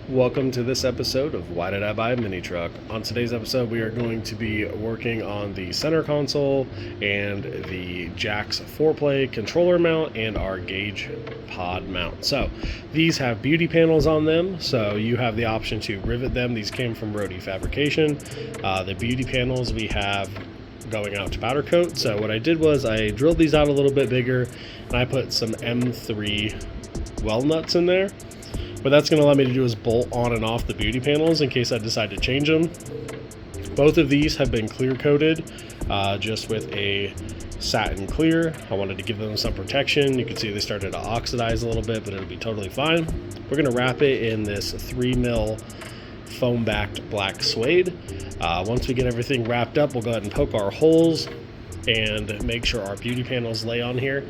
Welcome to this episode of Why Did I Buy a Mini Truck? On today's episode, we are going to be working on the center console and the jack's foreplay controller mount and our gauge pod mount. So these have beauty panels on them, so you have the option to rivet them. These came from Rody Fabrication. The beauty panels we have going out to powder coat. So what I did was I drilled these out a little bit bigger and I put some M3 well nuts in there. What that's going to allow me to do is bolt on and off the beauty panels in case I decide to change them. Both of these have been clear coated just with a satin clear. I wanted to give them some protection. You can see they started to oxidize a little bit, but it'll be totally fine. We're going to wrap it in this 3mm foam backed black suede. Once we get everything wrapped up, we'll go ahead and poke our holes and make sure our beauty panels lay on here.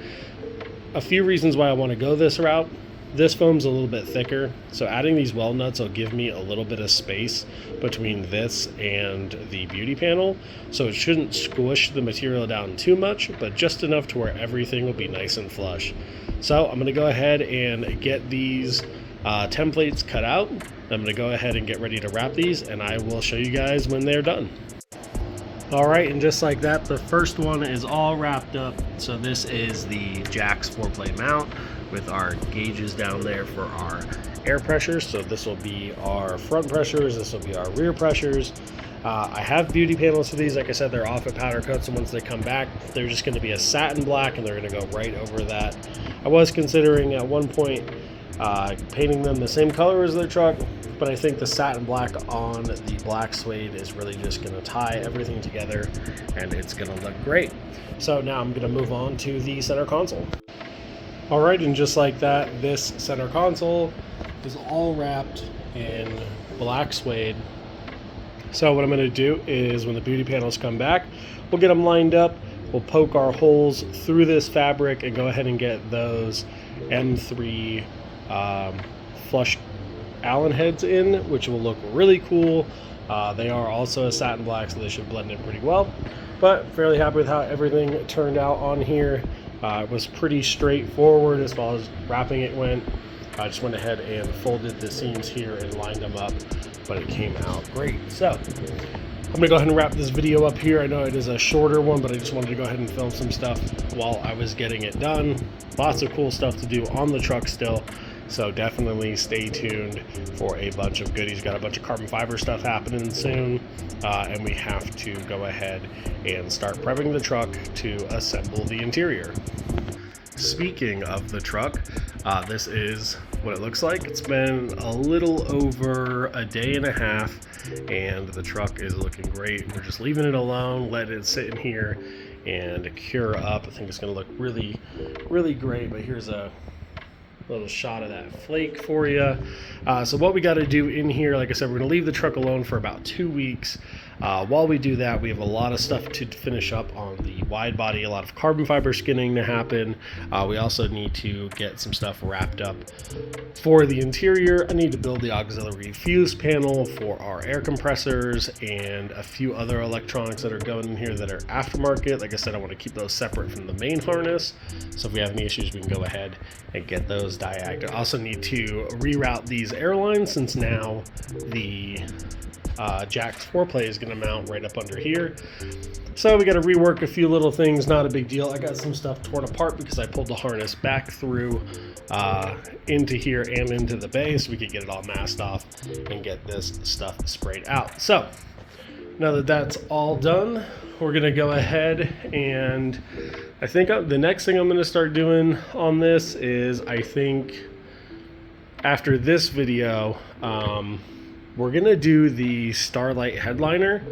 A few reasons why I want to go this route. This foam's a little bit thicker, so adding these well nuts will give me a little bit of space between this and the beauty panel, so it shouldn't squish the material down too much, but just enough to where everything will be nice and flush. So I'm going to go ahead and get these templates cut out. I'm going to go ahead and get ready to wrap these, and I will show you guys when they're done. Alright, and just like that, the first one is all wrapped up. So this is the jack's foreplay mount with our gauges down there for our air pressures. So this will be our front pressures, this will be our rear pressures. I have beauty panels for these. Like I said, they're off at powder coat, so once they come back, they're just going to be a satin black and they're going to go right over that. I was considering at one point painting them the same color as their truck, but I think the satin black on the black suede is really just going to tie everything together and it's going to look great. So now I'm going to move on to the center console. Alright, and just like that, this center console is all wrapped in black suede. So what I'm going to do is when the beauty panels come back, we'll get them lined up, we'll poke our holes through this fabric and go ahead and get those M3 flush Allen heads in, which will look really cool. They are also a satin black, so they should blend in pretty well. But fairly happy with how everything turned out on here. It was pretty straightforward as far as wrapping it went. I just went ahead and folded the seams here and lined them up, but it came out great. So I'm gonna go ahead and wrap this video up here. I know it is a shorter one, but I just wanted to go ahead and film some stuff while I was getting it done. Lots of cool stuff to do on the truck still. So definitely stay tuned for a bunch of goodies. Got a bunch of carbon fiber stuff happening soon, and we have to go ahead and start prepping the truck to assemble the interior. Speaking of the truck, this is what it looks like. It's been a little over a day and a half, and the truck is looking great. We're just leaving it alone, letting it sit in here and cure up. I think it's going to look really, really great, but here's a little shot of that flake for you. So what we got to do in here, like I said, we're going to leave the truck alone for about 2 weeks. While we do that, we have a lot of stuff to finish up on the wide body, a lot of carbon fiber skinning to happen. We also need to get some stuff wrapped up for the interior. I need to build the auxiliary fuse panel for our air compressors and a few other electronics that are going in here that are aftermarket. Like I said, I want to keep those separate from the main harness, so if we have any issues, we can go ahead and get those diagged. I also need to reroute these airlines since now the jack's foreplay is going to mount right up under here. So we got to rework a few little things, not a big deal. I got some stuff torn apart because I pulled the harness back through into here and into the bay so we could get it all masked off and get this stuff sprayed out. So now that that's all done, we're going to go ahead and I think the next thing I'm going to start doing on this is, I think after this video, we're going to do the Starlight headliner.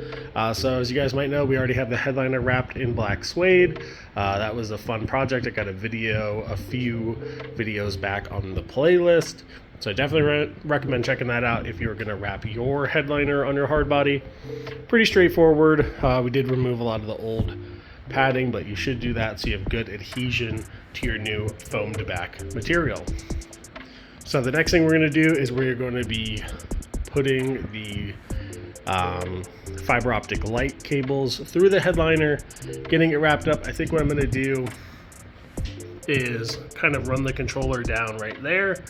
So as you guys might know, we already have the headliner wrapped in black suede. That was a fun project. I got a few videos back on the playlist. So I definitely recommend checking that out if you're going to wrap your headliner on your hard body. Pretty straightforward. We did remove a lot of the old padding, but you should do that so you have good adhesion to your new foamed back material. So the next thing we're going to do is we're going to be putting the fiber optic light cables through the headliner, getting it wrapped up. I think what I'm going to do is kind of run the controller down right there,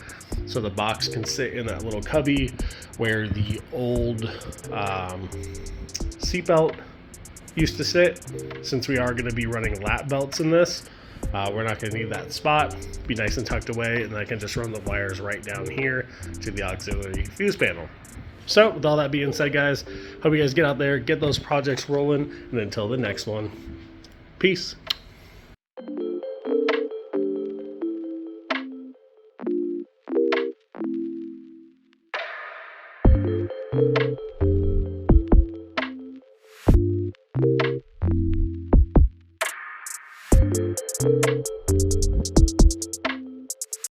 so the box can sit in that little cubby where the old seatbelt used to sit. Since we are going to be running lap belts in this, we're not going to need that spot. Be nice and tucked away, and I can just run the wires right down here to the auxiliary fuse panel. So with all that being said, guys, hope you guys get out there, get those projects rolling, and until the next one, peace.